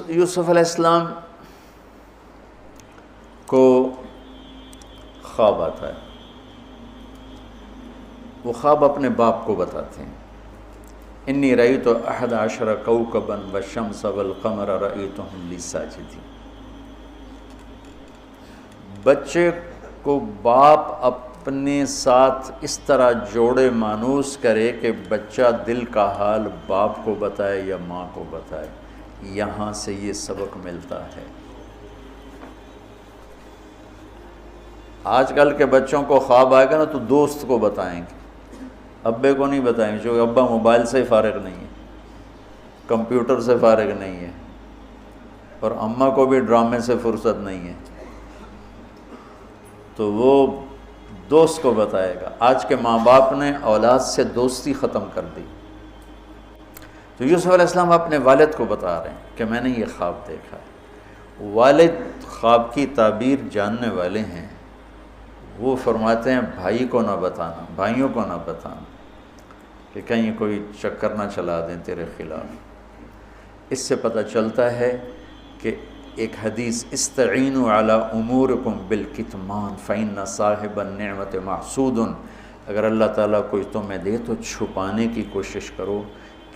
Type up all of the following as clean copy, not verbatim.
یوسف علیہ السلام کو خواب آتا ہے، وہ خواب اپنے باپ کو بتاتے ہیں، انی رأیت 11 کوکبا والشمس والقمر رأیتهم لی ساجدین۔ بچے کو باپ اپنے ساتھ اس طرح جوڑے مانوس کرے کہ بچہ دل کا حال باپ کو بتائے یا ماں کو بتائے، یہاں سے یہ سبق ملتا ہے۔ آج کل کے بچوں کو خواب آئے گا نا تو دوست کو بتائیں گے، ابے کو نہیں بتائیں گے، کیونکہ ابا موبائل سے فارغ نہیں ہے، کمپیوٹر سے فارغ نہیں ہے، اور اماں کو بھی ڈرامے سے فرصت نہیں ہے، تو وہ دوست کو بتائے گا۔ آج کے ماں باپ نے اولاد سے دوستی ختم کر دی۔ تو یوسف علیہ السلام اپنے والد کو بتا رہے ہیں کہ میں نے یہ خواب دیکھا ہے۔ والد خواب کی تعبیر جاننے والے ہیں، وہ فرماتے ہیں بھائی کو نہ بتانا، بھائیوں کو نہ بتانا، کہ کہیں کوئی چکر نہ چلا دیں تیرے خلاف۔ اس سے پتہ چلتا ہے کہ ایک حدیث استعینوا علی امورکم بالکتمان فإن صاحب النعمت محسود، اگر اللہ تعالیٰ کوئی تمہیں دے تو چھپانے کی کوشش کرو،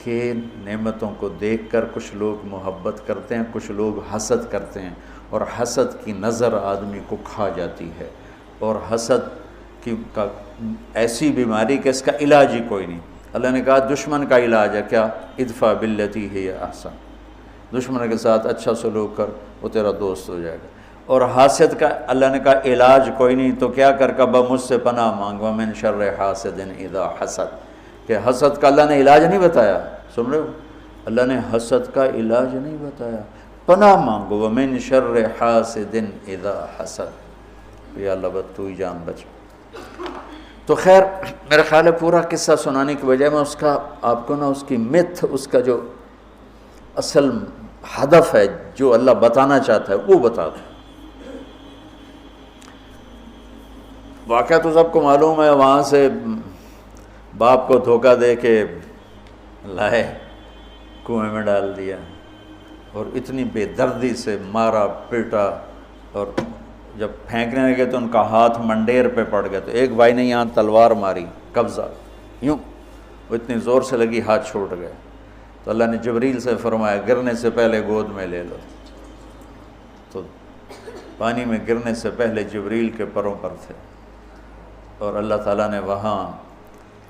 کہ نعمتوں کو دیکھ کر کچھ لوگ محبت کرتے ہیں، کچھ لوگ حسد کرتے ہیں، اور حسد کی نظر آدمی کو کھا جاتی ہے، اور حسد کا ایسی بیماری کہ اس کا علاج ہی کوئی نہیں۔ اللہ نے کہا دشمن کا علاج ہے کیا؟ ادفع باللتی ہی احسن، دشمن کے ساتھ اچھا سلوک کر، وہ تیرا دوست ہو جائے گا۔ اور حاسد کا اللہ نے کہا علاج کوئی نہیں، تو کیا کر کبا مجھ سے پناہ مانگ، ومن شر حاسد اذا حسد، کہ حسد کا اللہ نے علاج نہیں بتایا، سن رہے ہو؟ اللہ نے حسد کا علاج نہیں بتایا، پناہ مانگو، ومن شر حاسد اذا حسد، یا اللہ بس تو ہی جان بچا۔ تو خیر میرا خیال ہے پورا قصہ سنانے کی بجائے میں اس کا آپ کو نا اس کی متھ، اس کا جو اصل ہدف ہے جو اللہ بتانا چاہتا ہے وہ بتا دوں۔ واقعہ تو سب کو معلوم ہے، وہاں سے باپ کو دھوکہ دے کے لائے، کنویں میں ڈال دیا، اور اتنی بے دردی سے مارا پیٹا، اور جب پھینکنے لگے تو ان کا ہاتھ منڈیر پہ پڑ گیا، تو ایک بھائی نے یہاں تلوار ماری، قبضہ یوں، وہ اتنی زور سے لگی ہاتھ چھوٹ گئے، تو اللہ نے جبریل سے فرمایا گرنے سے پہلے گود میں لے لو، تو پانی میں گرنے سے پہلے جبریل کے پروں پر تھے، اور اللہ تعالیٰ نے وہاں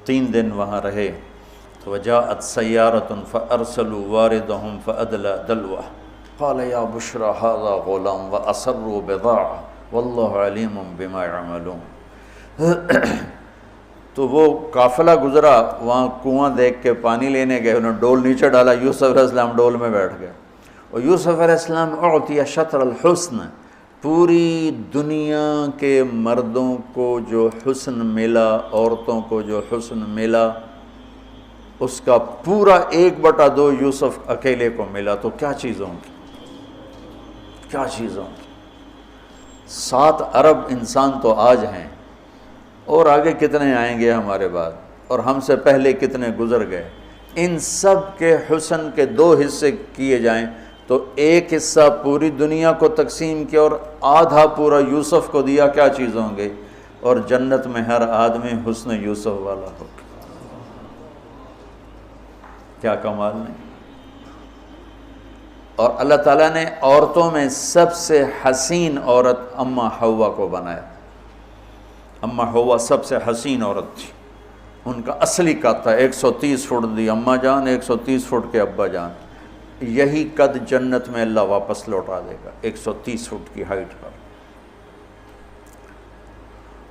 3 دن وہاں رہے۔ تو وجاءت سیارۃ فارسلوا واردہم فادلی دلوہ قال یا بشری ھذا غلام واسروا بضاعہ واللہ علیم بما یعملون۔ تو وہ قافلہ گزرا، وہاں کنواں دیکھ کے پانی لینے گئے، انہوں نے ڈول نیچے ڈالا، یوسف علیہ السلام ڈول میں بیٹھ گئے، اور یوسف علیہ السلام اعطی شطر الحسن، پوری دنیا کے مردوں کو جو حسن ملا، عورتوں کو جو حسن ملا، اس کا پورا 1/2 یوسف اکیلے کو ملا، تو کیا چیزوں کی، کیا چیزوں کی۔ 7 ارب انسان تو آج ہیں، اور آگے کتنے آئیں گے ہمارے بعد، اور ہم سے پہلے کتنے گزر گئے۔ ان سب کے حسن کے 2 حصے کیے جائیں تو 1 حصہ پوری دنیا کو تقسیم کیا، اور آدھا پورا یوسف کو دیا، کیا چیز ہوں گے، اور جنت میں ہر آدمی حسن یوسف والا ہو، کیا کمال نہیں۔ اور اللہ تعالیٰ نے عورتوں میں سب سے حسین عورت اماں حوا کو بنایا، اماں حوا سب سے حسین عورت تھی، ان کا اصلی قد تھا 130 فٹ دی اماں جان، 130 فٹ کے ابا جان، یہی قد جنت میں اللہ واپس لوٹا دے گا، 130 فٹ کی ہائٹ پر۔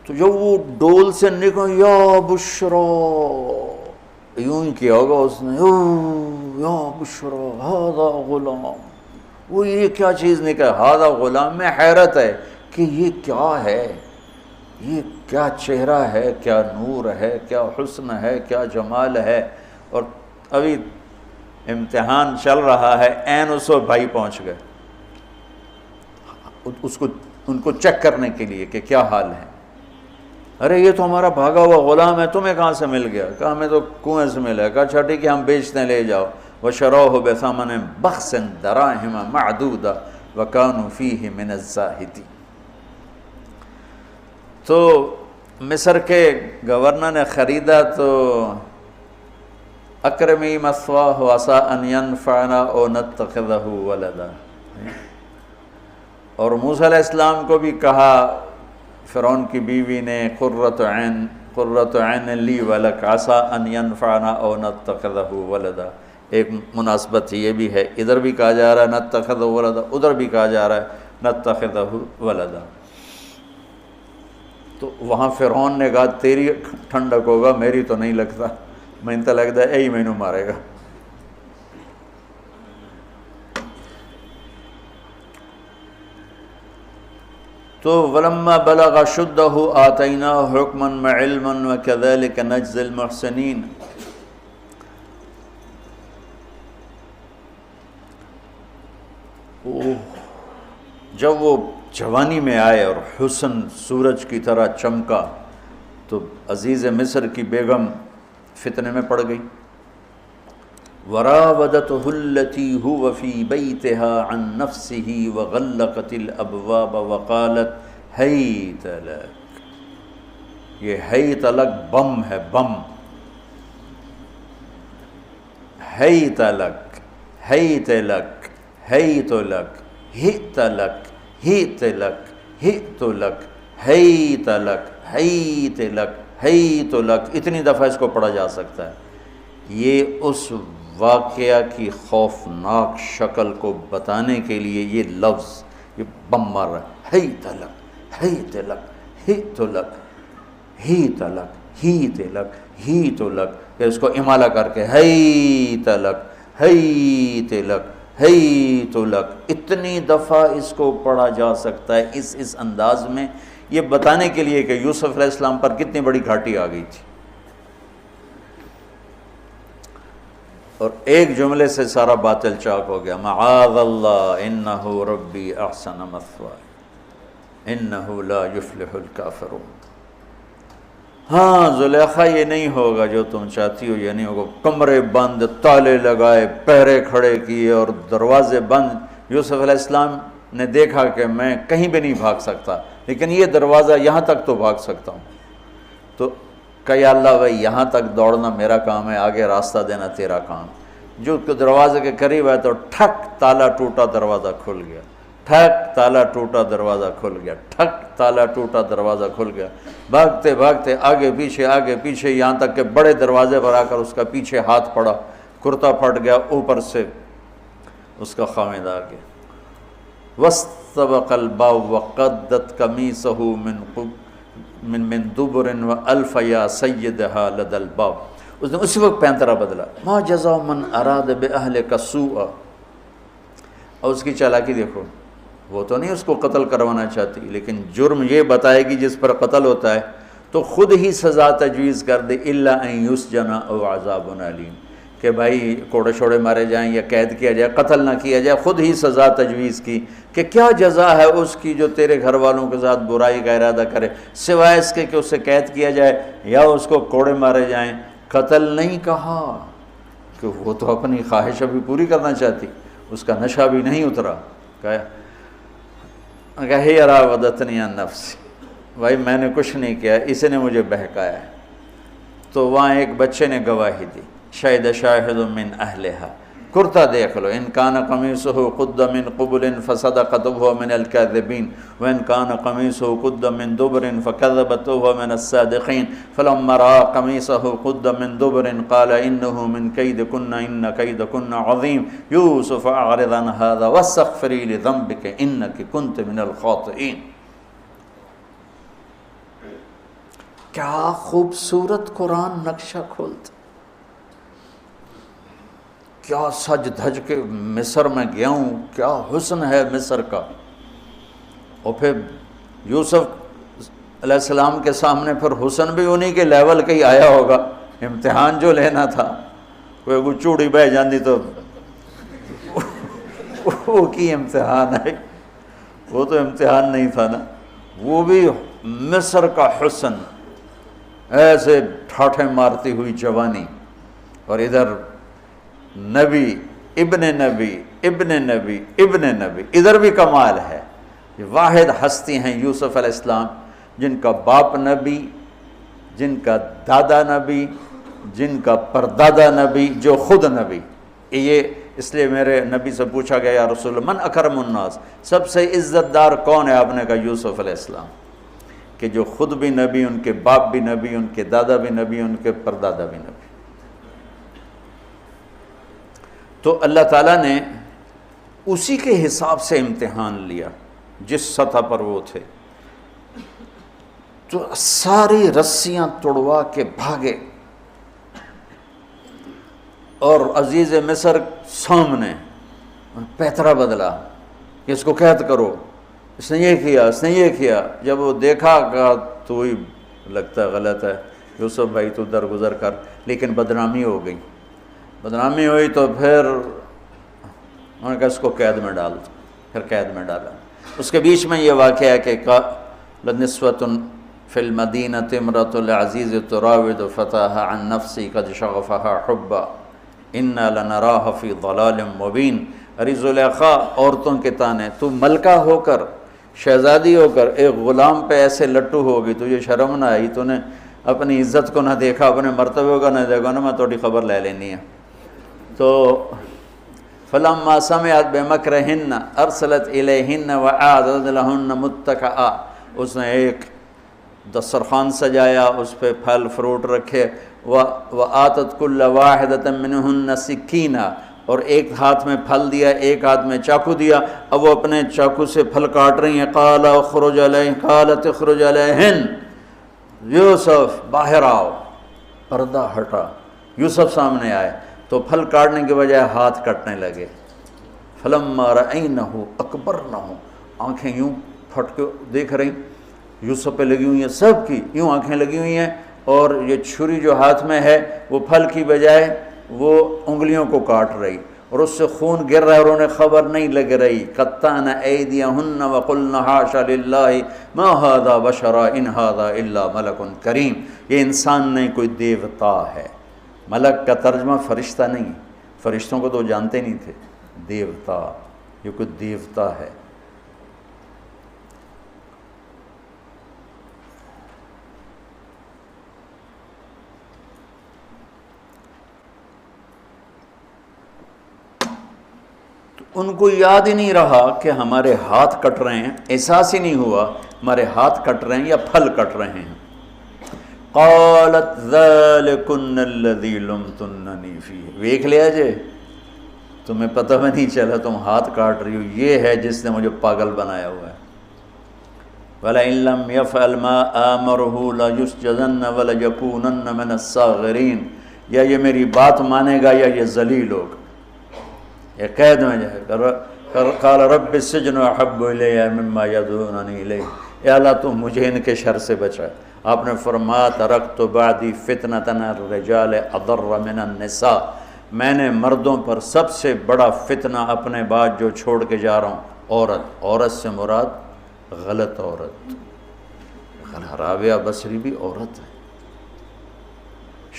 تو جب وہ ڈول سے نکل یا بشرا، یوں ہی کیا ہوگا اس نے، یا بشرا ھذا غلام، وہ یہ کیا چیز نکل، ھذا غلام، میں حیرت ہے کہ یہ کیا ہے، یہ کیا چہرہ ہے، کیا نور ہے، کیا حسن ہے، کیا جمال ہے۔ اور ابھی امتحان چل رہا ہے، عین اس وقت بھائی پہنچ گئے ان کو چیک کرنے کے لیے کہ کیا حال ہے۔ ارے یہ تو ہمارا بھاگا ہوا غلام ہے، تمہیں کہاں سے مل گیا؟ کہا ہمیں تو کنویں سے ملا ہے۔ کہا اچھا ٹھیک ہے ہم بیچتے ہیں، لے جاؤ۔ وَشَرَوْهُ بِثَمَنٍ بَخْسٍ دَرَاهِمَ مَعْدُودَةٍ وَكَانُوا فِيهِ مِنَ الزَّاهِدِينَ۔ تو مصر کے گورنر نے خریدا تو اکرمی مثواہ عسیٰ ان ینفعنا او نتخذہ ولدا، اور موسیٰ علیہ السلام کو بھی کہا فرعون کی بیوی نے قرۃ عین لی ولک عسیٰ ان ینفعنا او نتخذہ ولدا۔ ایک مناسبت یہ بھی ہے، ادھر بھی کہا جا رہا ہے نتخذہ ولدا، ادھر بھی کہا جا رہا ہے نتخذہ ولدا۔ تو وہاں فرعون نے کہا تیری ٹھنڈک ہوگا، میری تو نہیں لگتا، میں تو لگتا ہے یہی مینوں مارے گا۔ تو وَلَمَّا بَلَغَ شُدَّهُ آتَيْنَاهُ حُكْمًا وَعِلْمًا وَكَذَلِكَ نَجْزِي الْمُحْسِنِينَ۔ جب وہ جوانی میں آئے اور حسن سورج کی طرح چمکا تو عزیز مصر کی بیگم فتنے میں پڑ گئی۔ وراودته التي هو في بيتها عن نفسه وغلقت الابواب وقالت هيت لك۔ یہ ہیت لک بم ہے، بم، ہیت لک، ہیت لک، ہیت لک، ہیت لک، ہیت لک، ہیت لک، ہیت لک، ہیت لک، ہیت لک، اتنی دفعہ اس کو پڑھا جا سکتا ہے۔ یہ اس واقعہ کی خوفناک شکل کو بتانے کے لیے یہ لفظ، یہ بم مار رہا ہے، ہیت لک، ہیت لک، ہیت لک، ہیت لک، ہیت لک، ہیت لک، کہ اس کو امالہ کر کے ہیت لک، ہیت لک، ہیت لک، اتنی دفعہ اس کو پڑھا جا سکتا ہے اس انداز میں، یہ بتانے کے لیے کہ یوسف علیہ السلام پر کتنی بڑی گھاٹی آ گئی تھی۔ اور ایک جملے سے سارا باطل چاک ہو گیا، معاذ اللہ انہ ربی احسن مثوایا انہ لا یفلح الکافرون۔ ہاں زلیخا یہ نہیں ہوگا جو تم چاہتی ہو، یہ نہیں ہوگا۔ کمرے بند، تالے لگائے، پہرے کھڑے کیے اور دروازے بند۔ یوسف علیہ السلام نے دیکھا کہ میں کہیں بھی نہیں بھاگ سکتا، لیکن یہ دروازہ یہاں تک تو بھاگ سکتا ہوں۔ تو کہ یا اللہ بھائی یہاں تک دوڑنا میرا کام ہے، آگے راستہ دینا تیرا کام۔ جو دروازے کے قریب ہے تو ٹھک تالا ٹوٹا، دروازہ کھل گیا، ٹھک تالا ٹوٹا، دروازہ کھل گیا، ٹھک تالا ٹوٹا، دروازہ کھل گیا۔ بھاگتے بھاگتے آگے پیچھے یہاں تک کہ بڑے دروازے پر آ کر اس کا پیچھے ہاتھ پڑا، کرتا پھٹ گیا، اوپر سے اس کا خامد آ گیا۔ وَاسْتَبَقَ الْبَابُ وَقَدَّتْ قَمِيصَهُ من دبر وَأَلْفَ يَا سَيِّدَهَا لَدَى الْبَابِ۔ اس نے اسی وقت پینترا بدلا، مَا جَزَاءُ مَنْ أَرَادَ بِأَهْلِكَ سُوءًا۔ اور اس کی چالاکی دیکھو، وہ تو نہیں اس کو قتل کروانا چاہتی، لیکن جرم یہ بتائے گی جس پر قتل ہوتا ہے تو خود ہی سزا تجویز کر دے، إِلَّا أَن يُسْجَنَ أَوْ عَذَابٌ أَلِيمٌ، کہ بھائی کوڑے شوڑے مارے جائیں یا قید کیا جائے، قتل نہ کیا جائے، خود ہی سزا تجویز کی کہ کیا جزا ہے اس کی جو تیرے گھر والوں کے ساتھ برائی کا ارادہ کرے، سوائے اس کے کہ اسے قید کیا جائے یا اس کو کوڑے مارے جائیں۔ قتل نہیں کہا کہ وہ تو اپنی خواہش ابھی پوری کرنا چاہتی، اس کا نشہ بھی نہیں اترا۔ کہا ہی راودتنی عن نفسی، بھائی میں نے کچھ نہیں کیا، اسے نے مجھے بہکایا ہے۔ تو وہاں ایک بچے نے گواہی دی، شاہد شاہد من اہلہا، کرتا دیکھ لو، ان کان قمیصہ قد من قبل فصدقت وهو من الكاذبین وان کان قمیصہ قد من دبر فکذبت وهو من الصادقین فلما رأى قمیصہ قد من دبر قال انه من کیدکن ان کیدکن عظیم یوسف اعرض عن هذا واستغفری لذنبک انک کنت من الخاطئین۔ کیا خوبصورت قرآن نقشہ کھولتا، کیا سج دھج کے مصر میں گیا ہوں، کیا حسن ہے مصر کا۔ اور پھر یوسف علیہ السلام کے سامنے پھر حسن بھی انہی کے لیول کا ہی آیا ہوگا، امتحان جو لینا تھا، کوئی چوڑی بہ جاندی تو وہ کی امتحان ہے، وہ تو امتحان نہیں تھا نا، وہ بھی مصر کا حسن، ایسے ٹھاٹھے مارتی ہوئی جوانی، اور ادھر نبی ابن نبی ابن نبی ابن نبی، ادھر بھی کمال ہے۔ یہ واحد ہستی ہیں یوسف علیہ السلام، جن کا باپ نبی، جن کا دادا نبی، جن کا پردادا نبی، جو خود نبی۔ یہ اس لیے میرے نبی سے پوچھا گیا یا رسول اللہ من اکرم الناس، سب سے عزت دار کون ہے؟ آپ نے کہا یوسف علیہ السلام، کہ جو خود بھی نبی، ان کے باپ بھی نبی، ان کے دادا بھی نبی، ان کے پردادا بھی نبی۔ تو اللہ تعالیٰ نے اسی کے حساب سے امتحان لیا جس سطح پر وہ تھے، تو ساری رسیاں توڑوا کے بھاگے، اور عزیز مصر سامنے پیترا بدلا کہ اس کو قید کرو، اس نے یہ کیا، اس نے یہ کیا۔ جب وہ دیکھا کہ تو ہی لگتا ہے غلط ہے، یوسف بھائی تو درگزر کر، لیکن بدنامی ہو گئی۔ بدنامی ہوئی تو پھر انہوں نے کہا اس کو قید میں ڈال دو، پھر قید میں ڈالا۔ اس کے بیچ میں یہ واقعہ ہے کہ لنسوۃ فی المدینۃ امرأۃ العزیز تراود فتاها عن نفسی قد شغفها حبا انا لنراها فی ضلال مبین۔ ارے زلیخا، عورتوں کے تانے، تو ملکہ ہو کر، شہزادی ہو کر ایک غلام پہ ایسے لٹو ہوگی، تجھے شرم نہ آئی؟ تو نے اپنی عزت کو نہ دیکھا، اپنے مرتبے کو نہ دیکھا، نا میں تھوڑی خبر لے لینی ہے۔ تو فلما سمعت بمکرہن ارسلت الیہن وأعدت لہن متکئا، اس نے ایک دسترخوان سجایا، اس پہ پھل فروٹ رکھے، وآتت کل واحدۃ منہن سکینہ، اور ایک ہاتھ میں پھل دیا، ایک ہاتھ میں چاقو دیا۔ اب وہ اپنے چاقو سے پھل کاٹ رہی ہیں۔ قال اخرج علیہن، قالت اخرج علیہن، یوسف باہر آؤ۔ پردہ ہٹا، یوسف سامنے آئے تو پھل کاٹنے کے بجائے ہاتھ کٹنے لگے۔ فلما رأینہ اکبرنہ، آنکھیں یوں پھٹ کے دیکھ رہی، یوسف پہ لگی ہوئی ہیں، سب کی یوں آنکھیں لگی ہوئی ہیں، اور یہ چھری جو ہاتھ میں ہے وہ پھل کی بجائے وہ انگلیوں کو کاٹ رہی، اور اس سے خون گر رہا ہے، اور انہیں خبر نہیں لگ رہی۔ قطعن ایدیہن وقلن حاشا للہ ما ھذا بشرا ان ھذا الا ملک کریم۔ یہ انسان نہیں، کوئی دیوتا ہے۔ ملک کا ترجمہ فرشتہ نہیں، فرشتوں کو تو جانتے نہیں تھے، دیوتا، یہ کوئی دیوتا ہے۔ ان کو یاد ہی نہیں رہا کہ ہمارے ہاتھ کٹ رہے ہیں، احساس ہی نہیں ہوا ہمارے ہاتھ کٹ رہے ہیں یا پھل کٹ رہے ہیں۔ قالت ذالکن الذی لمتننی فیہ، دیکھ لیا جے، تمہیں پتہ بھی نہیں چلا تم ہاتھ کاٹ رہی ہو، یہ ہے جس نے مجھے پاگل بنایا ہوا ہے۔ وَلَئِن لَّمْ يَفْعَلْ مَا آمَرُهُ لَيُسْجَنَّ وَلَيَكُونَنَّ مِنَ الصَّاغِرِينَ، یا یہ میری بات مانے گا یا یہ ذلیل ہوگا، یہ قید میں جائے گا۔ قال رب السجن احب الی مما یدعوننی الیہ، اے اللہ تو مجھے ان کے شر سے بچا۔ آپ نے فرمایا ترکت بعدی فتنۃ الرجال اضر من النساء، میں نے مردوں پر سب سے بڑا فتنہ اپنے بعد جو چھوڑ کے جا رہا ہوں عورت۔ عورت سے مراد غلط عورت، رابعہ بصری بھی عورت ہے،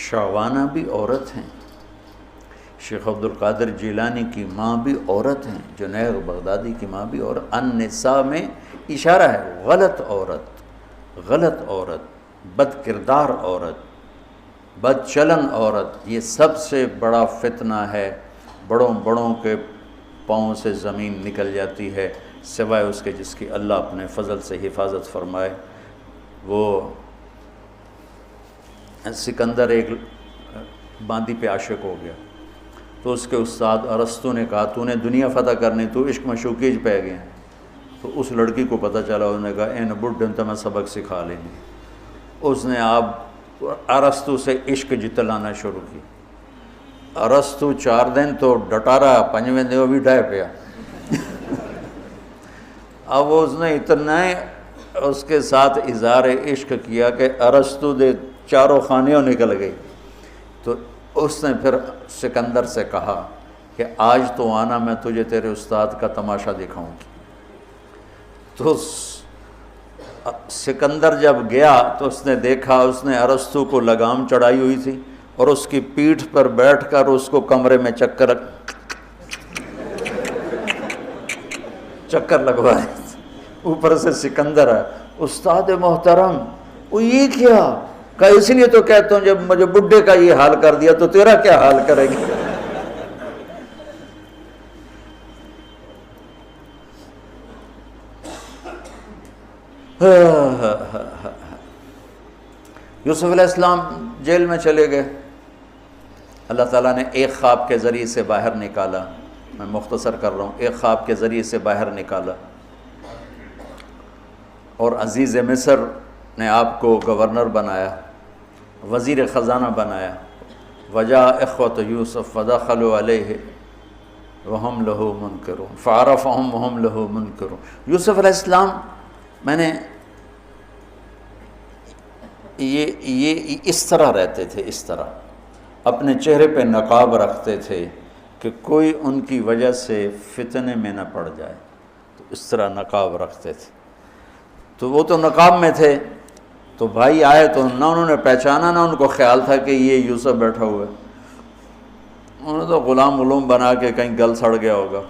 شعوانہ بھی عورت ہیں، شیخ عبد القادر جیلانی کی ماں بھی عورت ہیں، جنید بغدادی کی ماں بھی عورت۔ النساء میں اشارہ ہے غلط عورت، غلط عورت، بد کردار عورت، بد چلن عورت، یہ سب سے بڑا فتنہ ہے۔ بڑوں بڑوں کے پاؤں سے زمین نکل جاتی ہے، سوائے اس کے جس کی اللہ اپنے فضل سے حفاظت فرمائے۔ وہ سکندر ایک باندی پہ عاشق ہو گیا، تو اس کے استاد ارسطو نے کہا تو نے دنیا فتح کرنی، تو عشق مشوقیج پہ گئے ہیں۔ تو اس لڑکی کو پتہ چلا، انہوں نے کہا این بڈھن تو میں سبق سکھا لیں گے۔ اس نے آپ ارسطو سے عشق جتلانا شروع کی۔ ارسطو 4 دن تو ڈٹا رہا، 5ویں دن وہ بھی ڈھائے پیا۔ اب اس نے اتنا اس کے ساتھ اظہار عشق کیا کہ ارسطو دے چاروں خانیوں نکل گئی۔ تو اس نے پھر سکندر سے کہا کہ آج تو آنا، میں تجھے تیرے استاد کا تماشا دکھاؤں گی۔ تو سکندر جب گیا تو اس نے دیکھا اس نے ارسطو کو لگام چڑھائی ہوئی تھی اور اس کی پیٹھ پر بیٹھ کر اس کو کمرے میں چکر لگوائے، اوپر سے سکندر ہے۔ استاد محترم وہ یہ کیا؟ کہا اس لیے تو کہتا ہوں جب مجھے بڈھے کا یہ حال کر دیا تو تیرا کیا حال کرے گی؟ یوسف علیہ السلام جیل میں چلے گئے، اللہ تعالیٰ نے ایک خواب کے ذریعے سے باہر نکالا، میں مختصر کر رہا ہوں، ایک خواب کے ذریعے سے باہر نکالا اور عزیز مصر نے آپ کو گورنر بنایا، وزیر خزانہ بنایا۔ وجاء اخوۃ یوسف فدخلوا علیہ وہم لہ منکرون فعرفہم وہم لہ منکرون۔ یوسف علیہ السلام میں نے یہ اس طرح رہتے تھے، اس طرح اپنے چہرے پہ نقاب رکھتے تھے کہ کوئی ان کی وجہ سے فتنے میں نہ پڑ جائے، تو اس طرح نقاب رکھتے تھے۔ تو وہ تو نقاب میں تھے، تو بھائی آئے تو نہ انہوں نے پہچانا، نہ ان کو خیال تھا کہ یہ یوسف بیٹھا ہوا ہے، انہوں نے تو غلام علوم بنا کے کہیں گل سڑ گیا ہوگا۔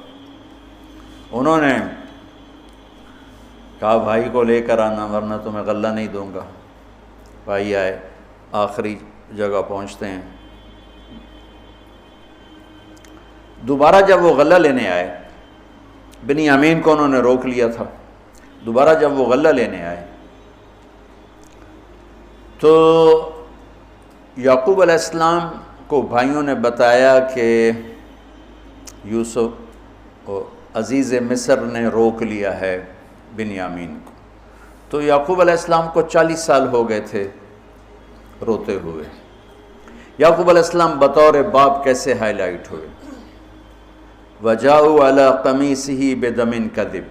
انہوں نے کہا بھائی کو لے کر آنا ورنہ تمہیں غلہ نہیں دوں گا۔ بھائی آئے، آخری جگہ پہنچتے ہیں۔ دوبارہ جب وہ غلہ لینے آئے، بنیامین کو انہوں نے روک لیا تھا، دوبارہ جب وہ غلہ لینے آئے تو یعقوب علیہ السلام کو بھائیوں نے بتایا کہ یوسف عزیز مصر نے روک لیا ہے بنیامین کو۔ تو یعقوب علیہ السلام کو 40 سال ہو گئے تھے روتے ہوئے۔ یعقوب علیہ السلام بطور باپ کیسے ہائی لائٹ ہوئے؟ وَجَاءُوا عَلَىٰ قَمِيصِهِ بِدَمٍ كَذِبٍ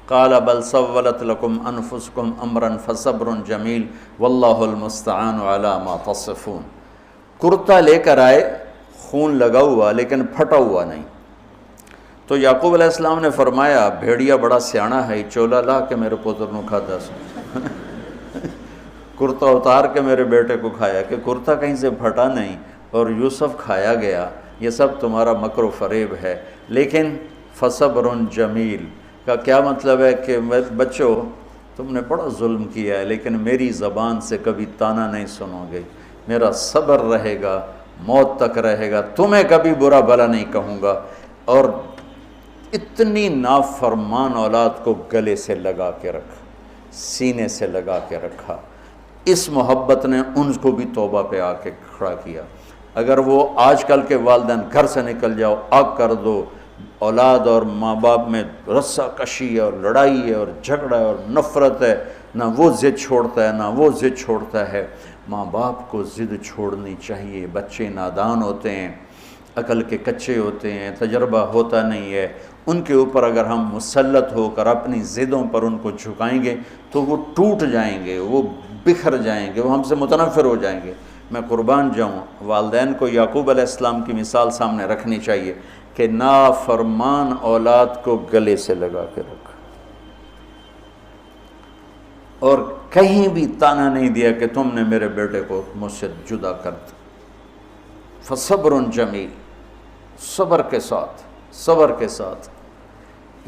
قَالَ بَلْ سَوَّلَتْ لَكُمْ أَنفُسُكُمْ أَمْرًا فَصَبْرٌ جَمِيلٌ وَاللَّهُ الْمُسْتَعَانُ عَلَىٰ مَا تَصِفُونَ۔ کرتا لے کر آئے، خون لگا ہوا لیکن پھٹا ہوا نہیں۔ تو یعقوب علیہ السلام نے فرمایا بھیڑیا بڑا سیانا ہے، چولا لا کے میرے پوتر نو کھاتا سو کرتا اتار کے میرے بیٹے کو کھایا، کہ کرتا کہیں سے پھٹا نہیں اور یوسف کھایا گیا، یہ سب تمہارا مکر و فریب ہے۔ لیکن فصبر جمیل کا کیا مطلب ہے کہ بچوں تم نے بڑا ظلم کیا ہے لیکن میری زبان سے کبھی طعنہ نہیں سنو گے، میرا صبر رہے گا، موت تک رہے گا، تمہیں کبھی برا بھلا نہیں کہوں گا۔ اور اتنی نافرمان اولاد کو گلے سے لگا کے رکھا، سینے سے لگا کے رکھا۔ اس محبت نے ان کو بھی توبہ پہ آ کے کھڑا کیا۔ اگر وہ آج کل کے والدین گھر سے نکل جاؤ، آگ کر دو، اولاد اور ماں باپ میں رسہ کشی ہے اور لڑائی ہے اور جھگڑا ہے اور نفرت ہے، نہ وہ ضد چھوڑتا ہے نہ وہ ضد چھوڑتا ہے۔ ماں باپ کو ضد چھوڑنی چاہیے، بچے نادان ہوتے ہیں، عقل کے کچے ہوتے ہیں، تجربہ ہوتا نہیں ہے، ان کے اوپر اگر ہم مسلط ہو کر اپنی ضدوں پر ان کو جھکائیں گے تو وہ ٹوٹ جائیں گے، وہ بکھر جائیں گے، وہ ہم سے متنفر ہو جائیں گے۔ میں قربان جاؤں، والدین کو یعقوب علیہ السلام کی مثال سامنے رکھنی چاہیے کہ نافرمان اولاد کو گلے سے لگا کے رکھا اور کہیں بھی طعنہ نہیں دیا کہ تم نے میرے بیٹے کو مجھ سے جدا کر دیا۔ فصبر جمیل، صبر کے ساتھ، صبر کے ساتھ۔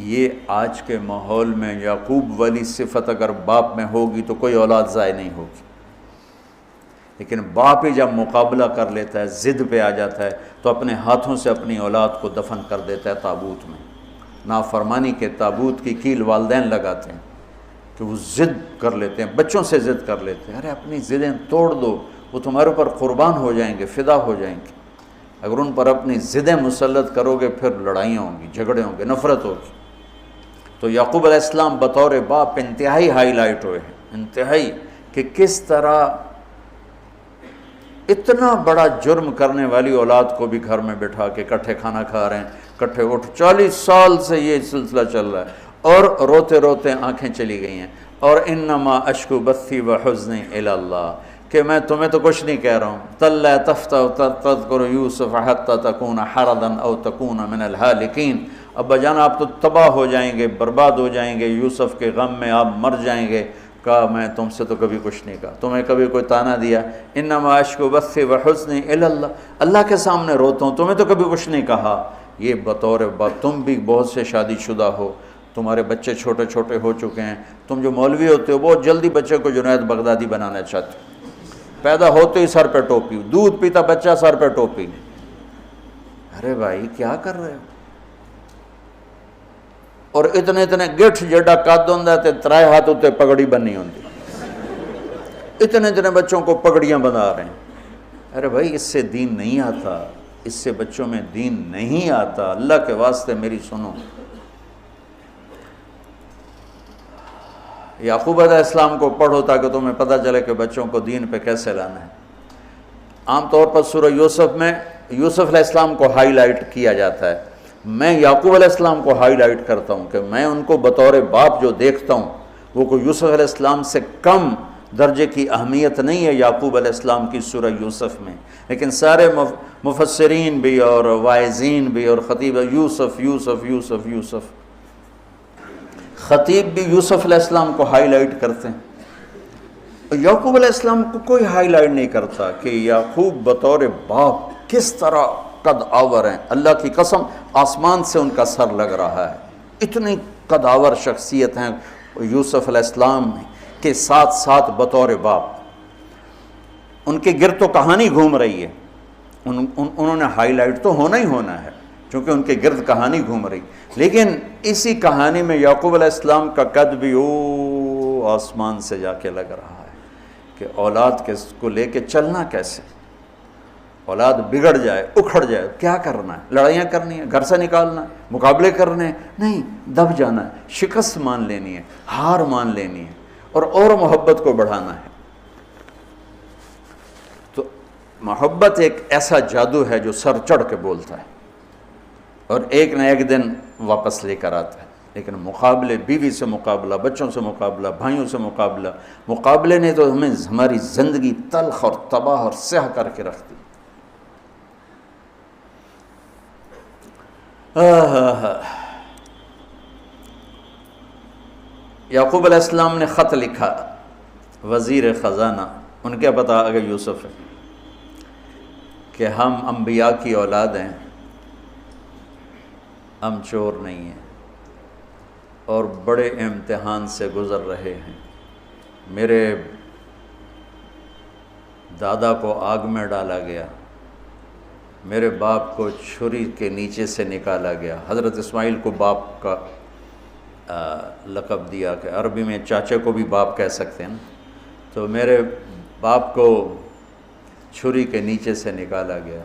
یہ آج کے ماحول میں یعقوب والی صفت اگر باپ میں ہوگی تو کوئی اولاد ضائع نہیں ہوگی، لیکن باپ ہی جب مقابلہ کر لیتا ہے، ضد پہ آ جاتا ہے تو اپنے ہاتھوں سے اپنی اولاد کو دفن کر دیتا ہے تابوت میں۔ نافرمانی کے تابوت کی کیل والدین لگاتے ہیں کہ وہ ضد کر لیتے ہیں، بچوں سے ضد کر لیتے ہیں، ارے اپنی ضدیں توڑ دو، وہ تمہارے اوپر قربان ہو جائیں گے، فدا ہو جائیں گے۔ اگر ان پر اپنی ضدیں مسلط کرو گے پھر لڑائیاں ہوں گی، جھگڑے ہوں گے، نفرت ہوگی۔ تو یعقوب علیہ السلام بطور باپ انتہائی ہائی لائٹ ہوئے ہیں، انتہائی، کہ کس طرح اتنا بڑا جرم کرنے والی اولاد کو بھی گھر میں بٹھا کے کٹھے کھانا کھا رہے ہیں، کٹھے اٹھ، 40 سال سے یہ سلسلہ چل رہا ہے اور روتے روتے آنکھیں چلی گئی ہیں۔ اور انما اشکو بثی وحزنی الی اللہ، کہ میں تمہیں تو کچھ نہیں کہہ رہا ہوں، تَلَّا تَفْتَوْ تَذْكُرُ يُوسُفَ حَتَّى تَكُونَ حَرَضًا أَوْ تَكُونَ مِنَ الْهَالِكِينَ۔ ابا جان آپ تو تباہ ہو جائیں گے، برباد ہو جائیں گے، یوسف کے غم میں آپ مر جائیں گے، کہا میں تم سے تو کبھی کچھ نہیں کہا، تمہیں کبھی کوئی تانا دیا؟ انما اشکو بثی وحزنی الی اللہ، اللہ کے سامنے روتا ہوں، تمہیں تو کبھی کچھ نہیں کہا۔ یہ بطور باپ، تم بھی بہت سے شادی شدہ ہو، تمہارے بچے چھوٹے چھوٹے ہو چکے ہیں، تم جو مولوی ہوتے ہو بہت جلدی بچے کو جنید بغدادی بنانا چاہتے ہو، پیدا ہوتے ہی سر پہ ٹوپی، دودھ پیتا بچہ سر پہ ٹوپی۔ ارے بھائی کیا کر رہے ہو؟ اور اتنے گٹھ جیڈا قد ہوندا تے ترائے ہاتھ اتے پگڑی بننی ہوندی، اتنے بچوں کو پگڑیاں بنا رہے ہیں۔ ارے بھائی اس سے دین نہیں آتا، اس سے بچوں میں دین نہیں آتا، اللہ کے واسطے میری سنو۔ یعقوب علیہ السلام کو پڑھو تاکہ تمہیں پتہ چلے کہ بچوں کو دین پہ کیسے لانا ہے۔ عام طور پر سورہ یوسف میں یوسف علیہ السلام کو ہائی لائٹ کیا جاتا ہے، میں یعقوب علیہ السلام کو ہائی لائٹ کرتا ہوں کہ میں ان کو بطور باپ جو دیکھتا ہوں وہ کوئی یوسف علیہ السلام سے کم درجے کی اہمیت نہیں ہے یعقوب علیہ السلام کی سورہ یوسف میں، لیکن سارے مفسرین بھی اور واعظین بھی اور خطیب یوسف یوسف یوسف یوسف، خطیب بھی یوسف علیہ السلام کو ہائی لائٹ کرتے ہیں۔ یعقوب علیہ السلام کو کوئی ہائی لائٹ نہیں کرتا کہ یعقوب بطور باپ کس طرح قد آور ہیں، اللہ کی قسم آسمان سے ان کا سر لگ رہا ہے، اتنی قد آور شخصیت ہیں یوسف علیہ السلام کے ساتھ ساتھ بطور باپ۔ ان کے گرد تو کہانی گھوم رہی ہے، انہوں نے ہائی لائٹ تو ہونا ہی ہونا ہے چونکہ ان کے گرد کہانی گھوم رہی، لیکن اسی کہانی میں یعقوب علیہ السلام کا قد بھی آسمان سے جا کے لگ رہا ہے کہ اولاد کو لے کے چلنا کیسے، اولاد بگڑ جائے اکھڑ جائے کیا کرنا ہے؟ لڑائیاں کرنی ہے، گھر سے نکالنا ہے، مقابلے کرنے ہیں؟ نہیں، دب جانا ہے، شکست مان لینی ہے، ہار مان لینی ہے اور محبت کو بڑھانا ہے۔ تو محبت ایک ایسا جادو ہے جو سر چڑھ کے بولتا ہے اور ایک نہ ایک دن واپس لے کر آتا ہے، لیکن مقابلے، بیوی سے مقابلہ، بچوں سے مقابلہ، بھائیوں سے مقابلہ، مقابلے نے تو ہمیں ہماری زندگی تلخ اور تباہ اور سیاہ کر کے رکھ دی۔ یعقوب علیہ السلام نے خط لکھا وزیر خزانہ، ان کے پتہ اگر یوسف ہے کہ ہم انبیاء کی اولاد ہیں، ہم چور نہیں ہیں اور بڑے امتحان سے گزر رہے ہیں، میرے دادا کو آگ میں ڈالا گیا، میرے باپ کو چھری کے نیچے سے نکالا گیا، حضرت اسماعیل کو باپ کا لقب دیا کہ عربی میں چاچے کو بھی باپ کہہ سکتے ہیں، تو میرے باپ کو چھری کے نیچے سے نکالا گیا،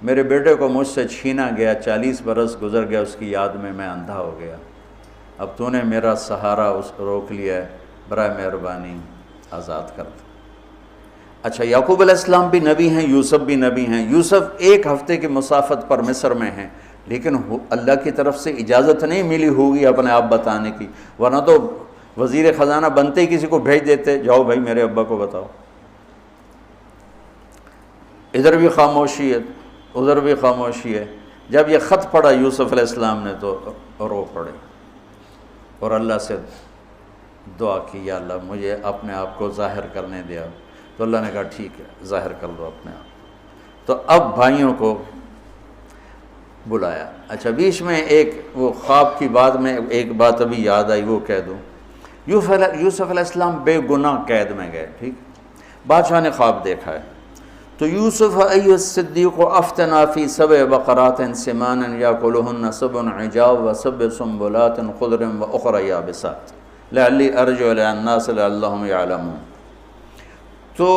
میرے بیٹے کو مجھ سے چھینا گیا، 40 برس گزر گیا، اس کی یاد میں اندھا ہو گیا، اب تو نے میرا سہارا اس کو روک لیا ہے، برائے مہربانی آزاد کر دو۔ اچھا یعقوب علیہ السلام بھی نبی ہیں، یوسف بھی نبی ہیں، یوسف 1 ہفتے کی مسافت پر مصر میں ہیں، لیکن اللہ کی طرف سے اجازت نہیں ملی ہوگی اپنے آپ بتانے کی، ورنہ تو وزیر خزانہ بنتے ہی کسی کو بھیج دیتے، جاؤ بھائی میرے ابا کو بتاؤ۔ ادھر بھی خاموشی ہے، ادھر بھی خاموشی ہے۔ جب یہ خط پڑھا یوسف علیہ السلام نے تو رو پڑے اور اللہ سے دعا کی، یا اللہ مجھے اپنے آپ کو ظاہر کرنے دیا، تو اللہ نے کہا ٹھیک ہے ظاہر کر دو اپنے آپ۔ تو اب بھائیوں کو بلایا۔ اچھا بیچ میں ایک وہ خواب کی بات میں ایک بات ابھی یاد آئی، وہ کہہ دوں۔ یوسف علیہ السلام بے گناہ قید میں گئے، ٹھیک، بادشاہ نے خواب دیکھا ہے، تو یوسف ایھا الصدیق افتنا فی 7 بقرات سمان یاکلہن 7 عجاف و7 سنبلات خضر واخر یابسات لعلی ارجع الی الناس لعلہم یعلمون۔ تو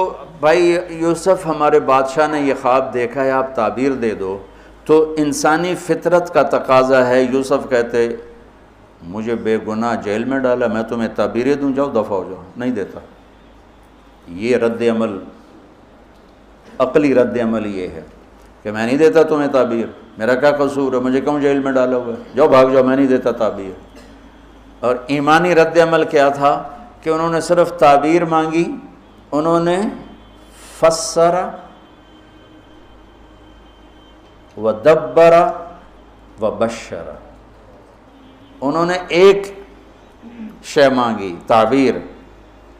بھائی یوسف ہمارے بادشاہ نے یہ خواب دیکھا ہے، آپ تعبیر دے دو۔ تو انسانی فطرت کا تقاضا ہے، یوسف کہتے مجھے بے گناہ جیل میں ڈالا، میں تمہیں تعبیریں دوں، جاؤ دفع ہو جاؤ، نہیں دیتا۔ یہ رد عمل، عقلی رد عمل یہ ہے کہ میں نہیں دیتا تمہیں تعبیر، میرا کیا قصور ہے، مجھے کیوں جیل میں ڈالا ہوا ہے، جاؤ بھاگ جاؤ، میں نہیں دیتا تعبیر۔ اور ایمانی رد عمل کیا تھا کہ انہوں نے صرف تعبیر مانگی، انہوں نے فسر ودبر وبشر، انہوں نے ایک شے مانگی تعبیر،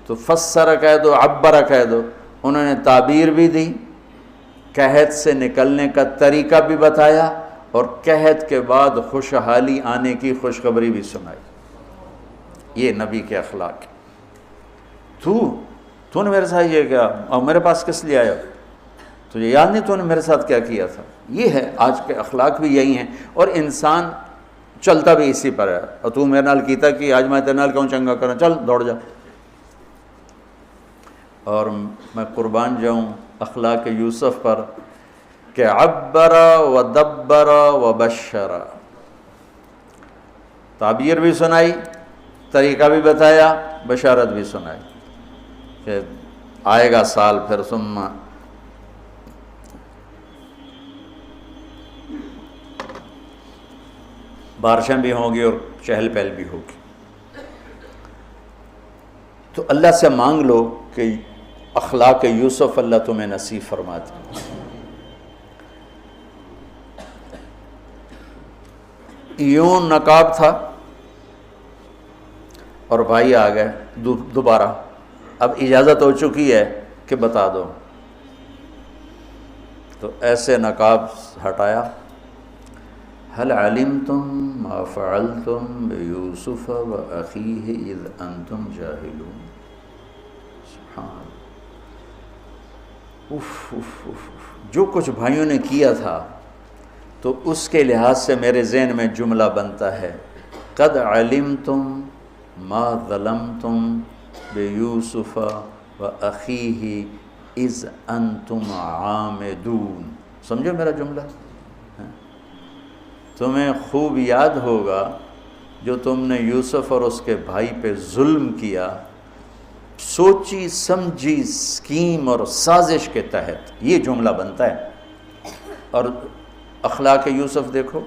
تو فسر کہہ دو، عبر کہہ دو، انہوں نے تعبیر بھی دی، قحط سے نکلنے کا طریقہ بھی بتایا، اور قحط کے بعد خوشحالی آنے کی خوشخبری بھی سنائی۔ یہ نبی کے اخلاق۔ تو نے میرے ساتھ یہ کیا، اور میرے پاس کس لیے آیا؟ تجھے یاد نہیں تو نے میرے ساتھ کیا کیا تھا؟ یہ ہے آج کے اخلاق بھی یہی ہیں، اور انسان چلتا بھی اسی پر ہے۔ اور تو میرے نال کیتا کہ آج میں تیرے نال کیوں چنگا کرنا، چل دوڑ جا۔ اور میں قربان جاؤں اخلاق یوسف پر کہ عبر و دبر و بشر، تعبیر بھی سنائی، طریقہ بھی بتایا، بشارت بھی سنائی کہ آئے گا سال پھر، ثم بارشیں بھی ہوں گی اور چہل پہل بھی ہوگی۔ تو اللہ سے مانگ لو کہ اخلاق یوسف اللہ تمہیں نصیب فرما دے۔ یوں نقاب تھا اور بھائی آ گئے دوبارہ، اب اجازت ہو چکی ہے کہ بتا دو، تو ایسے نقاب ہٹایا، هل علمتم ما فعلتم بيوسف وأخيه إذ أنتم جاهلون۔ سبحان جو کچھ بھائیوں نے کیا تھا تو اس کے لحاظ سے میرے ذہن میں جملہ بنتا ہے، قد علمتم ما ظلمتم بیوسف وأخیہ اذ انتم عامدون۔ سمجھو میرا جملہ؟ تمہیں خوب یاد ہوگا جو تم نے یوسف اور اس کے بھائی پہ ظلم کیا، سوچی سمجھی اسکیم اور سازش کے تحت، یہ جملہ بنتا ہے۔ اور اخلاق یوسف دیکھو،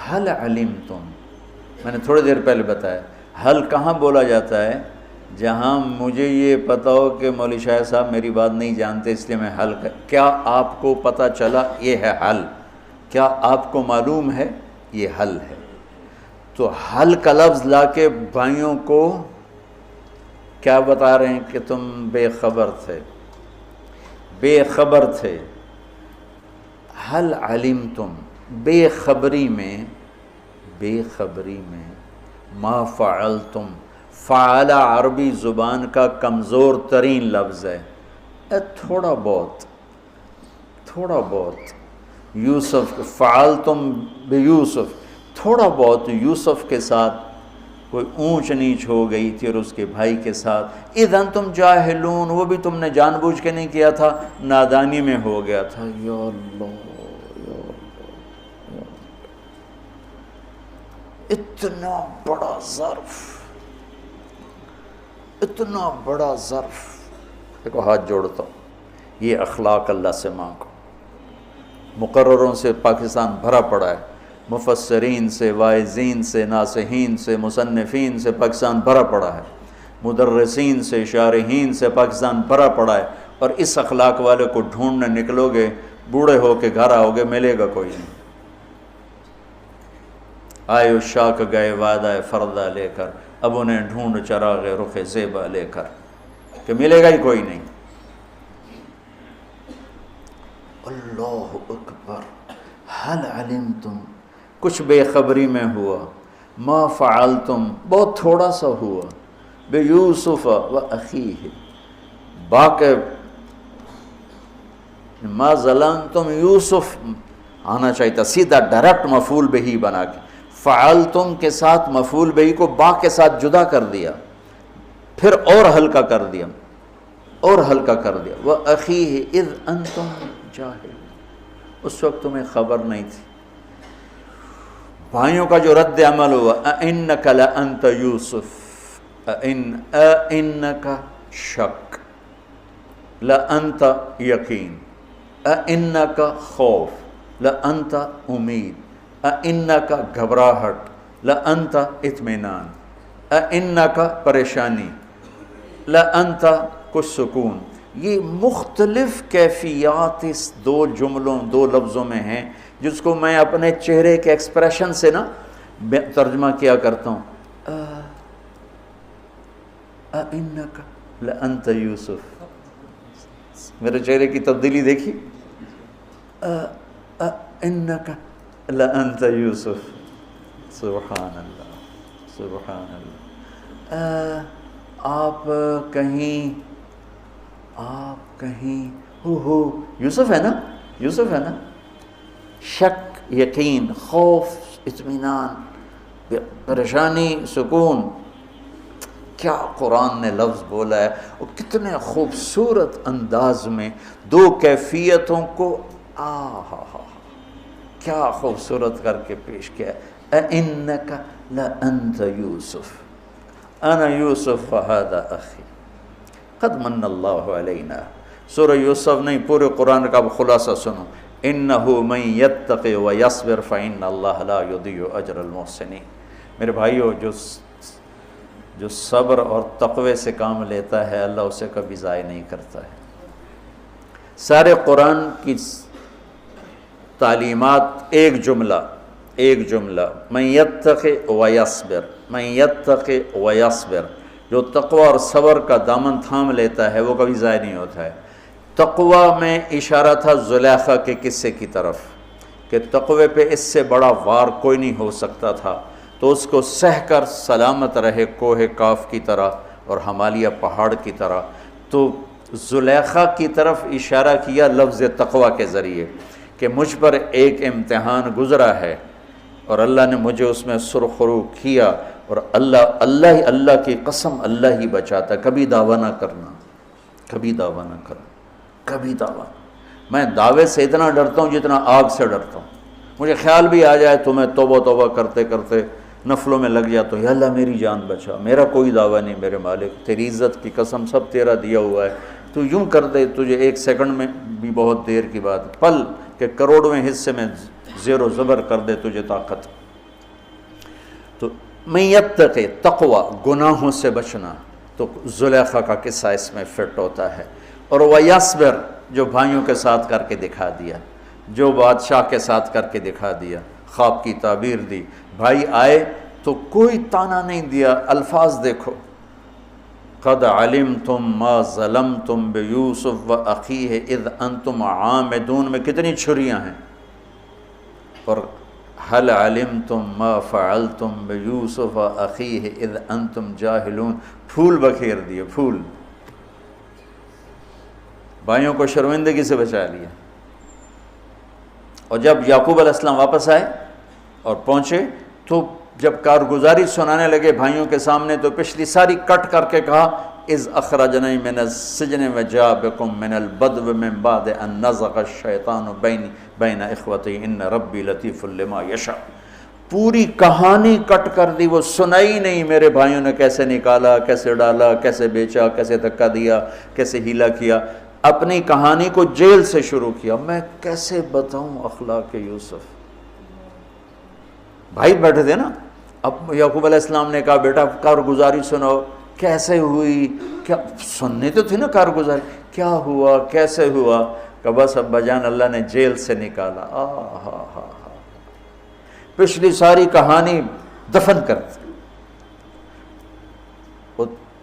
حل علمتم، میں نے تھوڑی دیر پہلے بتایا، حل کہاں بولا جاتا ہے؟ جہاں مجھے یہ پتہ ہو کہ مولوی شاہ صاحب میری بات نہیں جانتے اس لیے میں حل کیا آپ کو پتہ چلا؟ یہ ہے حل۔ کیا آپ کو معلوم ہے؟ یہ حل ہے۔ تو حل کا لفظ لا کے بھائیوں کو کیا بتا رہے ہیں کہ تم بے خبر تھے، بے خبر تھے۔ حل علمتم، بے خبری میں ما فعلتم، فعل عربی زبان کا کمزور ترین لفظ ہے، تھوڑا بہت یوسف، فعلتم بیوسف، تھوڑا بہت یوسف کے ساتھ کوئی اونچ نیچ ہو گئی تھی اور اس کے بھائی کے ساتھ، اذ انتم جاہلون، وہ بھی تم نے جان بوجھ کے نہیں کیا تھا، نادانی میں ہو گیا تھا۔ یا اللہ، اتنا بڑا ظرف، دیکھو ہاتھ جوڑتا ہوں، یہ اخلاق اللہ سے مانگو۔ مقرروں سے پاکستان بھرا پڑا ہے، مفسرین سے، واعظین سے، ناصحین سے، مصنفین سے پاکستان بھرا پڑا ہے، مدرسین سے، شارحین سے پاکستان بھرا پڑا ہے، اور اس اخلاق والے کو ڈھونڈنے نکلو گے، بوڑھے ہو کے گھر آؤ گے، ملے گا کوئی نہیں۔ آئے اشاق گئے وعدہ فردہ لے کر، اب انہیں ڈھونڈ چراغ رخ زیبا لے کر، کہ ملے گا ہی کوئی نہیں۔ اللہ اکبر، حل علمتم، کچھ بے خبری میں ہوا، ما فعلتم، بہت تھوڑا سا ہوا، بے یوسف و اخیہ، باقی ما ظلمتم، یوسف آنا چاہیے تھا سیدھا ڈائریکٹ مفعول بہی بنا کے، فعلتم کے ساتھ مفعول بہی کو با کے ساتھ جدا کر دیا، پھر اور ہلکا کر دیا، وَأَخِيهِ اِذْ أَنْتُمْ جَاهِلُونَ، اس وقت تمہیں خبر نہیں تھی۔ بھائیوں کا جو رد عمل ہوا، أَإِنَّكَ لَأَنْتَ يُوسُف، أَإِنَّكَ شک، لَأَنْتَ یقین، أَإِنَّكَ خوف، لَأَنْتَ امید، أَإِنَّكَ گھبراہٹ، لَأَنْتَ اطمینان، أَإِنَّكَ پریشانی، لَأَنْتَ کچھ سکون۔ یہ مختلف کیفیات اس دو جملوں، دو لفظوں میں ہیں، جس کو میں اپنے چہرے کے ایکسپریشن سے نا ترجمہ کیا کرتا ہوں۔ اِنَّكَ لَأَنْتَ یوسف. میرے چہرے کی تبدیلی دیکھی. اِنَّكَ لَأَنْتَ یوسف. سبحان اللہ سبحان اللہ. آپ کہیں ہو یوسف ہے نا، یوسف ہے نا. شک، یقین، خوف، اطمینان، پریشانی، سکون. کیا قرآن نے لفظ بولا ہے، اور کتنے خوبصورت انداز میں دو کیفیتوں کو کیا خوبصورت کر کے پیش کیا. اِنَّكَ لَأَنْتَ یوسف انا یوسف وَهَذَا أَخِي قَدْ مَنَّ اللَّهُ عَلَيْنَا. سورہ یوسف نہیں، پورے قرآن کا خلاصہ سنو. إِنَّهُ مَن يَتَّقِ وَيَصْبِرْ فَإِنَّ اللَّهَ لَا يُضِيعُ أَجْرَ الْمُحْسِنِينَ. میرے بھائیو، جو صبر اور تقوی سے کام لیتا ہے اللہ اسے کبھی ضائع نہیں کرتا ہے. سارے قرآن کی تعلیمات ایک جملہ من یتق ویصبر، من یتق ویصبر. جو تقوی اور صبر کا دامن تھام لیتا ہے وہ کبھی ضائع نہیں ہوتا ہے. تقوی میں اشارہ تھا زلیخا کے قصے کی طرف کہ تقوی پہ اس سے بڑا وار کوئی نہیں ہو سکتا تھا، تو اس کو سہ کر سلامت رہے کوہ کاف کی طرح اور ہمالیہ پہاڑ کی طرح. تو زلیخا کی طرف اشارہ کیا لفظ تقوی کے ذریعے کہ مجھ پر ایک امتحان گزرا ہے اور اللہ نے مجھے اس میں سرخرو کیا، اور اللہ کی قسم اللہ ہی بچاتا. کبھی دعویٰ نہ کرنا، کبھی دعویٰ نہ کرنا، کبھی دعویٰ. میں دعوے سے اتنا ڈرتا ہوں جتنا آگ سے ڈرتا ہوں. مجھے خیال بھی آ جائے تو میں توبہ کرتے کرتے نفلوں میں لگ جاتا ہوں، یا اللہ میری جان بچا، میرا کوئی دعویٰ نہیں میرے مالک، تیری عزت کی قسم سب تیرا دیا ہوا ہے، تو یوں کر دے. تجھے ایک سیکنڈ میں بھی بہت دیر کی بات، پل کہ کروڑویں حصے میں زیر و زبر کر دے تجھے طاقت. تو من یتق تقوی، گناہوں سے بچنا، تو زلیخا کا قصہ اس میں فٹ ہوتا ہے. اور ویصبر، جو بھائیوں کے ساتھ کر کے دکھا دیا، جو بادشاہ کے ساتھ کر کے دکھا دیا، خواب کی تعبیر دی. بھائی آئے تو کوئی تانا نہیں دیا. الفاظ دیکھو، قد علمتم ما ظلمتم بیوسف واخیہ اذ انتم عامدون میں کتنی چھریاں ہیں. اور هل علمتم ما فعلتم بیوسف واخیہ اذ انتم جاہلون، پھول بکھیر دیے، پھول. بھائیوں کو شرمندگی سے بچا لیا. اور جب یعقوب علیہ السلام واپس آئے اور پہنچے تو جب کارگزاری سنانے لگے بھائیوں کے سامنے تو پچھلی ساری کٹ کر کے کہا اذ اخرجنی من السجن وجاء بکم من البدو من بعد ان نزغ الشیطان بین اخوتی ان ربی لطیف لما یشاء. پوری کہانی کٹ کر دی، وہ سنائی نہیں میرے بھائیوں نے کیسے نکالا، کیسے ڈالا، کیسے بیچا، کیسے دھکا دیا، کیسے ہیلا کیا. اپنی کہانی کو جیل سے شروع کیا. میں کیسے بتاؤں اخلاق یوسف. بھائی بیٹھے تھے نا، اب یعقوب علیہ السلام نے کہا بیٹا کارگزاری سناؤ، کیسے ہوئی، کیا سننے تو تھی نا کارگزاری، کیا ہوا، کیسے ہوا. کہ بس ابا جان اللہ نے جیل سے نکالا. پچھلی ساری کہانی دفن کر دی.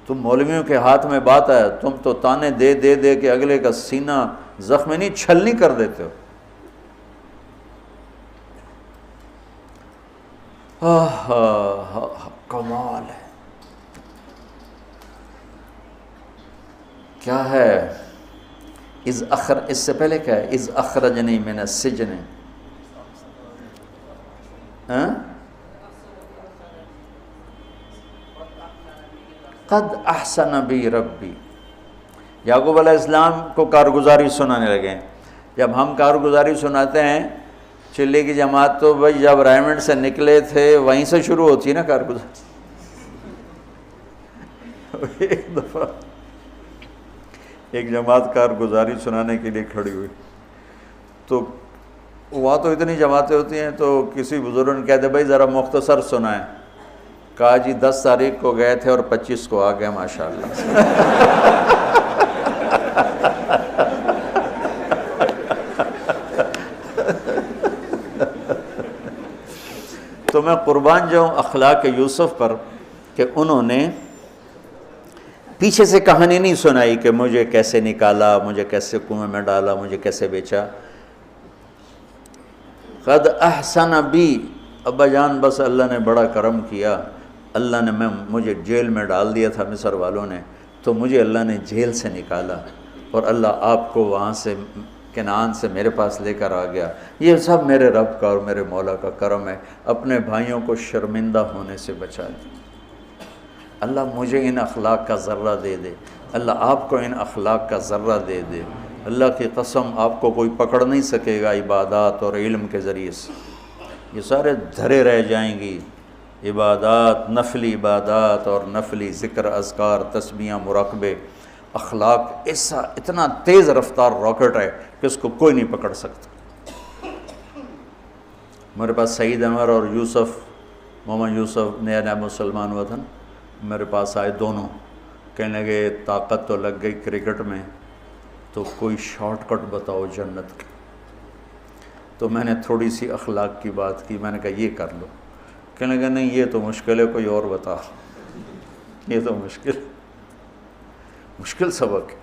تم مولویوں کے ہاتھ میں بات آیا، تم تو تانے دے دے دے کے اگلے کا سینہ زخمی نہیں چھلنی کر دیتے ہو. کمال ہے. کیا ہے اس سے پہلے کیا ہے اذ اخرجنی من السجن. قد احسن بی ربی. یعقوب علیہ السلام کو کارگزاری سنانے لگے. جب ہم کارگزاری سناتے ہیں چلی کی جماعت تو بھائی جب رائمنڈ سے نکلے تھے وہیں سے شروع ہوتی ہے نا کارگزاری. ایک دفعہ ایک جماعت کارگزاری سنانے کے لیے کھڑی ہوئی تو وہاں تو اتنی جماعتیں ہوتی ہیں تو کسی بزرگ نے کہتے بھائی ذرا مختصر سنائیں. کہا جی 10 تاریخ کو گئے تھے اور 25 کو آ گئے ماشاءاللہ. تو میں قربان جاؤں اخلاق یوسف پر کہ انہوں نے پیچھے سے کہانی نہیں سنائی کہ مجھے کیسے نکالا، مجھے کیسے کنویں میں ڈالا، مجھے کیسے بیچا۔ قد احسن بی، ابا جان بس اللہ نے بڑا کرم کیا، اللہ نے مجھے جیل میں ڈال دیا تھا مصر والوں نے، تو مجھے اللہ نے جیل سے نکالا اور اللہ آپ کو وہاں سے کنعان سے میرے پاس لے کر آ گیا۔ یہ سب میرے رب کا اور میرے مولا کا کرم ہے، اپنے بھائیوں کو شرمندہ ہونے سے بچا دیا۔ اللہ مجھے ان اخلاق کا ذرہ دے دے، اللہ آپ کو ان اخلاق کا ذرہ دے دے۔ اللہ کی قسم آپ کو کوئی پکڑ نہیں سکے گا عبادات اور علم کے ذریعے سے، یہ سارے دھرے رہ جائیں گی۔ عبادات، نفلی عبادات اور نفلی ذکر، اذکار، تسبیحاں، مراقبے، اخلاق ایسا اتنا تیز رفتار راکٹ ہے کہ اس کو کوئی نہیں پکڑ سکتا۔ میرے پاس سعید انور اور یوسف، محمد یوسف نیا نیا مسلمان ہوا تھا، میرے پاس آئے دونوں، کہنے لگے طاقت تو لگ گئی کرکٹ میں، تو کوئی شارٹ کٹ بتاؤ جنت کی۔ تو میں نے تھوڑی سی اخلاق کی بات کی، میں نے کہا یہ کر لو، کہنے لگا نہیں یہ تو مشکل ہے، کوئی اور بتا، یہ تو مشکل سبق ہے۔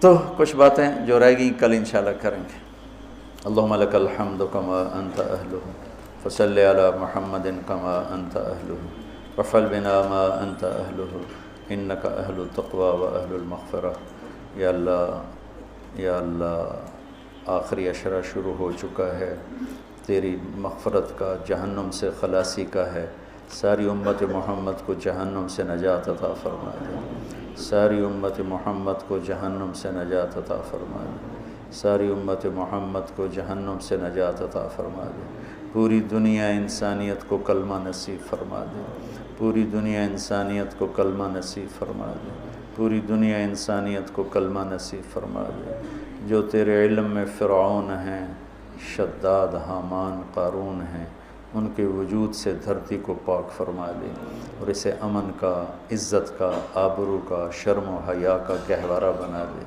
تو کچھ باتیں جو رہ گئیں کل انشاءاللہ کریں گے۔ اللہم لک الحمد کما انت اہلہ، فصلی علی محمد کما انت اہلہ، وفعل بنا ما انت اہلہ، انک اہل التقوی و اہل المغفرہ۔ یا اللہ آخری عشرہ شروع ہو چکا ہے، تیری مغفرت کا، جہنم سے خلاصی کا ہے۔ ساری امت محمد کو جہنم سے نجات عطا فرما دے، ساری امت محمد کو جہنم سے نجات عطا فرما دے، ساری امت محمد کو جہنم سے نجات عطا فرما دے۔ پوری دنیا انسانیت کو کلمہ نصیب فرما دے، پوری دنیا انسانیت کو کلمہ نصیب فرما دے، پوری دنیا انسانیت کو کلمہ نصیب فرما دے۔ جو تیرے علم میں فرعون ہیں، شداد، حامان، قارون ہیں، ان کے وجود سے دھرتی کو پاک فرما دے اور اسے امن کا، عزت کا، آبرو کا، شرم و حیا کا گہوارہ بنا دے۔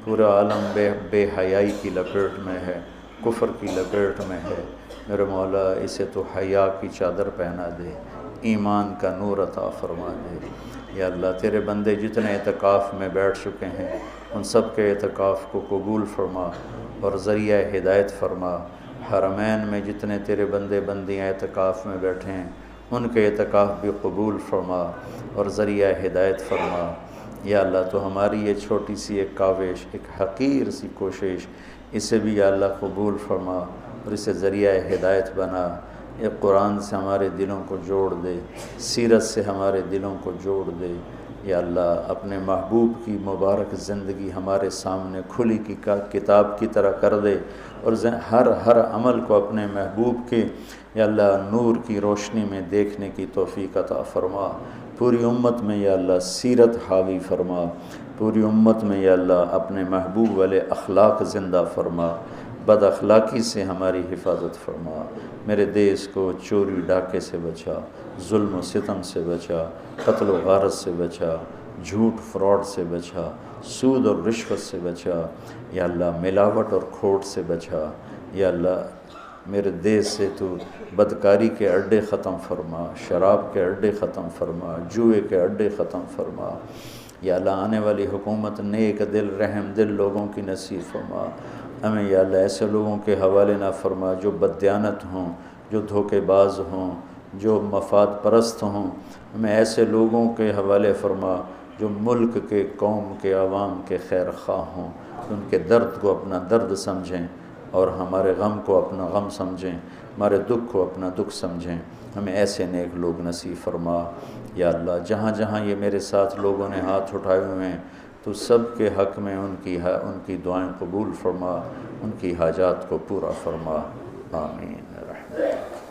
پورا عالم بے حیائی کی لپیٹ میں ہے، کفر کی لپیٹ میں ہے، میرے مولا اسے تو حیا کی چادر پہنا دے، ایمان کا نور عطا فرما دے۔ یا اللہ تیرے بندے جتنے اعتکاف میں بیٹھ چکے ہیں ان سب کے اعتکاف کو قبول فرما اور ذریعہ ہدایت فرما۔ حرمین میں جتنے تیرے بندے بندیاں اعتکاف میں بیٹھے ہیں ان کے اعتکاف بھی قبول فرما اور ذریعہ ہدایت فرما۔ یا اللہ تو ہماری یہ چھوٹی سی ایک کاوش، ایک حقیر سی کوشش، اسے بھی یا اللہ قبول فرما اور اسے ذریعہ ہدایت بنا۔ یہ قرآن سے ہمارے دلوں کو جوڑ دے، سیرت سے ہمارے دلوں کو جوڑ دے۔ یا اللہ اپنے محبوب کی مبارک زندگی ہمارے سامنے کھلی کی کتاب کی طرح کر دے اور ہر عمل کو اپنے محبوب کے یا اللہ نور کی روشنی میں دیکھنے کی توفیق عطا فرما۔ پوری امت میں یا اللہ سیرت حاوی فرما، پوری امت میں یا اللہ اپنے محبوب والے اخلاق زندہ فرما، بد اخلاقی سے ہماری حفاظت فرما۔ میرے دیس کو چوری ڈاکے سے بچا، ظلم و ستم سے بچا، قتل و غارت سے بچا، جھوٹ فراڈ سے بچا، سود اور رشوت سے بچا، یا اللہ ملاوٹ اور کھوٹ سے بچا۔ یا اللہ میرے دیس سے تو بدکاری کے اڈے ختم فرما، شراب کے اڈے ختم فرما، جوئے کے اڈے ختم فرما۔ یا اللہ آنے والی حکومت نیک دل، رحم دل لوگوں کی نصیب فرما۔ ہمیں یا اللہ ایسے لوگوں کے حوالے نہ فرما جو بددیانت ہوں، جو دھوکے باز ہوں، جو مفاد پرست ہوں۔ ہمیں ایسے لوگوں کے حوالے فرما جو ملک کے، قوم کے، عوام کے خیر خواہ ہوں، ان کے درد کو اپنا درد سمجھیں اور ہمارے غم کو اپنا غم سمجھیں، ہمارے دکھ کو اپنا دکھ سمجھیں۔ ہمیں ایسے نیک لوگ نصیب فرما۔ یا اللہ جہاں جہاں یہ میرے ساتھ لوگوں نے ہاتھ اٹھائے ہوئے ہیں تو سب کے حق میں ان کی دعائیں قبول فرما، ان کی حاجات کو پورا فرما، آمین رحمت۔